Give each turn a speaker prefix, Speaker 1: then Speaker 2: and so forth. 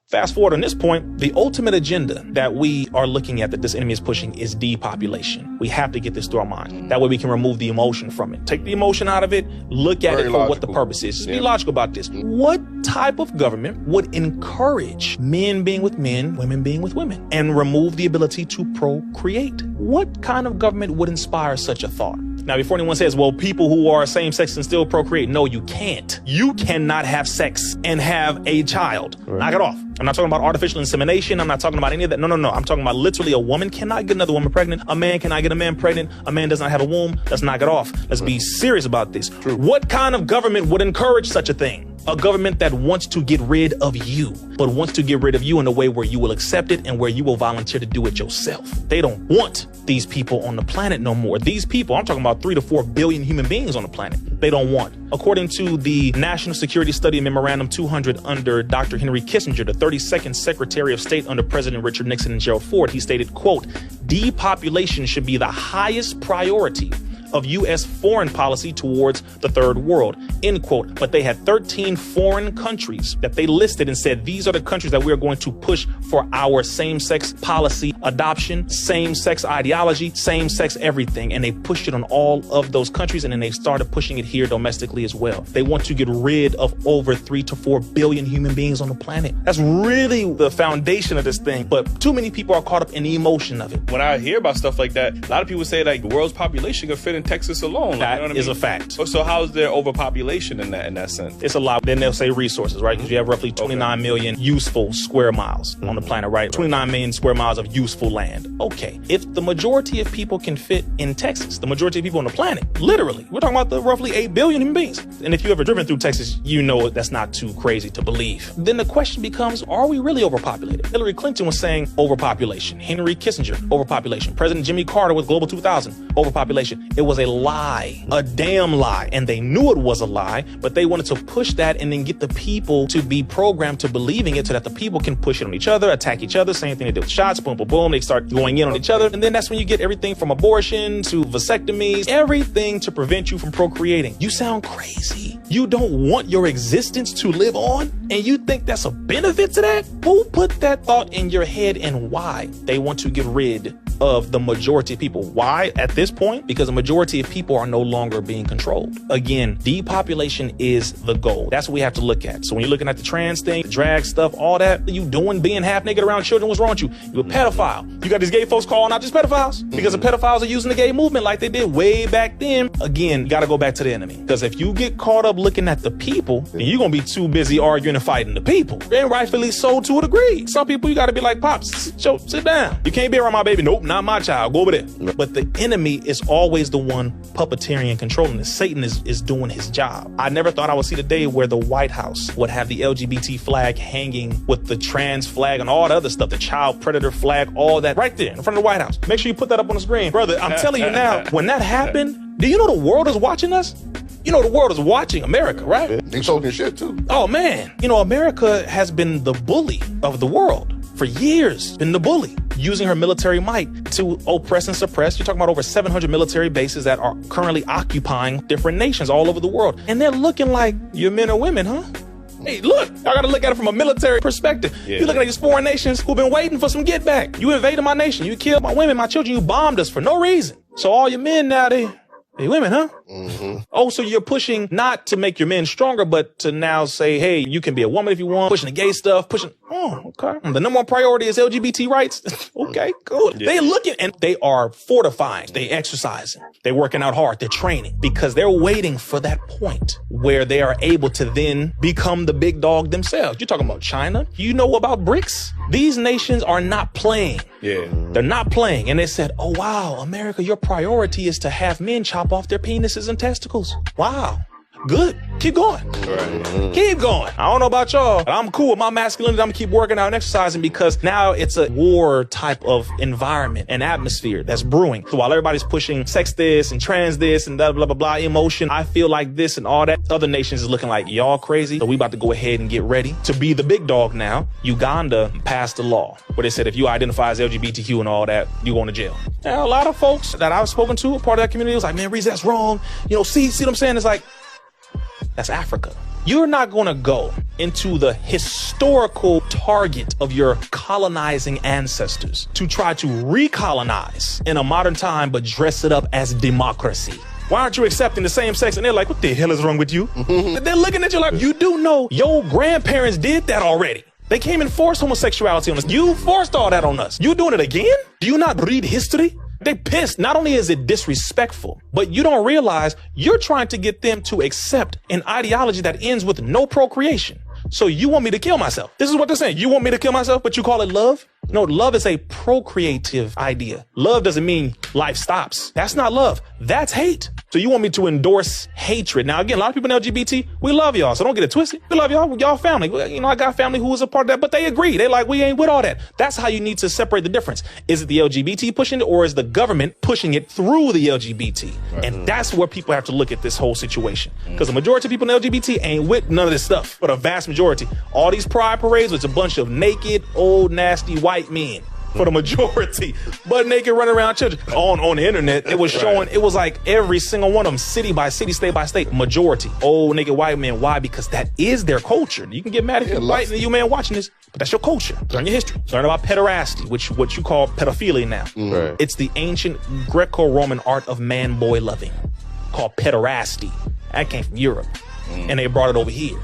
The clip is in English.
Speaker 1: Fast forward on this point, the ultimate agenda that we are looking at that this enemy is pushing is depopulation. We have to get this through our mind. That way we can remove the emotion from it. Take the emotion out of it, look at it for what the purpose is. Just be logical about this. What type of government would encourage men being with men, women being with women, and remove the ability to procreate? What kind of government would inspire such a thought? Now, before anyone says, well, people who are same sex can still procreate. No, you can't. You cannot have sex and have a child. Right. Knock it off. I'm not talking about artificial insemination. I'm not talking about any of that. No. I'm talking about literally a woman cannot get another woman pregnant. A man cannot get a man pregnant. A man does not have a womb. Let's knock it off. Let's be serious about this. True. What kind of government would encourage such a thing? A government that wants to get rid of you, but wants to get rid of you in a way where you will accept it and where you will volunteer to do it yourself. They don't want these people on the planet no more. These people, I'm talking about 3 to 4 billion human beings on the planet, they don't want. According to the National Security Study Memorandum 200 under Dr. Henry Kissinger, the 32nd Secretary of State under President Richard Nixon and Gerald Ford, he stated, quote, depopulation should be the highest priority of U.S. foreign policy towards the third world, end quote. But they had 13 foreign countries that they listed and said, these are the countries that we are going to push for our same-sex policy adoption, same-sex ideology, same-sex everything. And they pushed it on all of those countries, and then they started pushing it here domestically as well. They want to get rid of over 3 to 4 billion human beings on the planet. That's really the foundation of this thing. But too many people are caught up in the emotion of it.
Speaker 2: When I hear about stuff like that, a lot of people say like the world's population could fit in Texas alone.
Speaker 1: That
Speaker 2: you know what
Speaker 1: is
Speaker 2: I mean?
Speaker 1: a fact.
Speaker 2: So how is there overpopulation in that sense?
Speaker 1: It's a lot. Then they'll say resources, right? Because you have roughly 29 million useful square miles on the planet, right? 29 million square miles of useful land. Okay. If the majority of people can fit in Texas, the majority of people on the planet, literally, we're talking about the roughly 8 billion human beings. And if you've ever driven through Texas, you know that's not too crazy to believe. Then the question becomes, are we really overpopulated? Hillary Clinton was saying overpopulation. Henry Kissinger, overpopulation. President Jimmy Carter with Global 2000, overpopulation. It was a lie, a damn lie. And they knew it was a lie, but they wanted to push that and then get the people to be programmed to believing it so that the people can push it on each other, attack each other. Same thing they did with shots, boom, boom, boom. They start going in on each other. And then that's when you get everything from abortion to vasectomies, everything to prevent you from procreating. You sound crazy. You don't want your existence to live on, and you think that's a benefit to that? Who put that thought in your head, and why? They want to get rid of the majority of people. Why at this point? Because the majority of people are no longer being controlled. Again, depopulation is the goal. That's what we have to look at. So when you're looking at the trans thing, the drag stuff, all that, you doing being half naked around children, what's wrong with you? You're a pedophile. You got these gay folks calling out just pedophiles because the pedophiles are using the gay movement like they did way back then. Again, you got to go back to the enemy. Because if you get caught up looking at the people, then you're going to be too busy arguing and fighting the people. And rightfully so to a degree. Some people you got to be like, Pops, sit down. You can't be around my baby. Nope, not my child. Go over there. But the enemy is always the one puppeteering and controlling this. Satan is doing his job. I never thought I would see the day where the White House would have the LGBT flag hanging with the trans flag and all the other stuff, the child predator flag, all that right there in front of the White House. Make sure you put that up on the screen. Brother, I'm telling you now, when that happened, do you know the world is watching us? You know the world is watching America, right?
Speaker 3: Yeah, they sold their shit too.
Speaker 1: Oh man. You know, America has been the bully of the world for years, been the bully, using her military might to oppress and suppress. You're talking about over 700 military bases that are currently occupying different nations all over the world. And they're looking like, you're men or women, huh? Hey, look, I gotta look at it from a military perspective. Yeah. You're looking at these foreign nations who've been waiting for some get back. You invaded my nation. You killed my women, my children. You bombed us for no reason. So all your men now, they women, huh? Mm-hmm. Oh, so you're pushing not to make your men stronger, but to now say, hey, you can be a woman if you want, pushing the gay stuff, oh, okay. The number one priority is LGBT rights. Okay, cool. Yeah. They looking and they are fortifying. They exercising. They're working out hard. They're training because they're waiting for that point where they are able to then become the big dog themselves. You're talking about China. You know about BRICS? These nations are not playing.
Speaker 2: Yeah.
Speaker 1: They're not playing. And they said, oh, wow, America, your priority is to have men chop off their penises and testicles. Wow. Good. Keep going. Right. Keep going. I don't know about y'all, but I'm cool with my masculinity. I'm gonna keep working out and exercising because now it's a war type of environment and atmosphere that's brewing. So while everybody's pushing sex this and trans this and blah, blah, blah, blah, emotion, I feel like this and all that, other nations is looking like y'all crazy. So we about to go ahead and get ready to be the big dog now. Uganda passed a law where they said if you identify as LGBTQ and all that, you going to jail. Now, a lot of folks that I've spoken to, a part of that community was like, man, Reese, that's wrong. You know, see what I'm saying? It's like, that's Africa. You're not going to go into the historical target of your colonizing ancestors to try to recolonize in a modern time, but dress it up as democracy. Why aren't you accepting the same sex? And they're like, what the hell is wrong with you? They're looking at you like, you do know your grandparents did that already. They came and forced homosexuality on us. You forced all that on us. You doing it again? Do you not read history? They pissed. Not only is it disrespectful, but you don't realize you're trying to get them to accept an ideology that ends with no procreation. So you want me to kill myself. This is what they're saying. You want me to kill myself, but you call it love? No, love is a procreative idea. Love doesn't mean life stops. That's not love. That's hate. So you want me to endorse hatred. Now, again, a lot of people in LGBT, we love y'all, so don't get it twisted. We love y'all. Y'all family. You know, I got family who was a part of that, but they agree. They like, we ain't with all that. That's how you need to separate the difference. Is it the LGBT pushing it, or is the government pushing it through the LGBT? Right. And that's where people have to look at this whole situation. Because the majority of people in LGBT ain't with none of this stuff. But a vast majority, all these pride parades, it's a bunch of naked, old, nasty white men. For the majority, butt naked, running around church. On the internet, it was showing, it was like every single one of them, city by city, state by state, majority, old naked white men. Why? Because that is their culture. You can get mad if you're white and you man watching this, but that's your culture. Learn your history. Learn about pederasty, which what you call pedophilia now. Right. It's the ancient Greco-Roman art of man-boy loving, called pederasty. That came from Europe, and they brought it over here.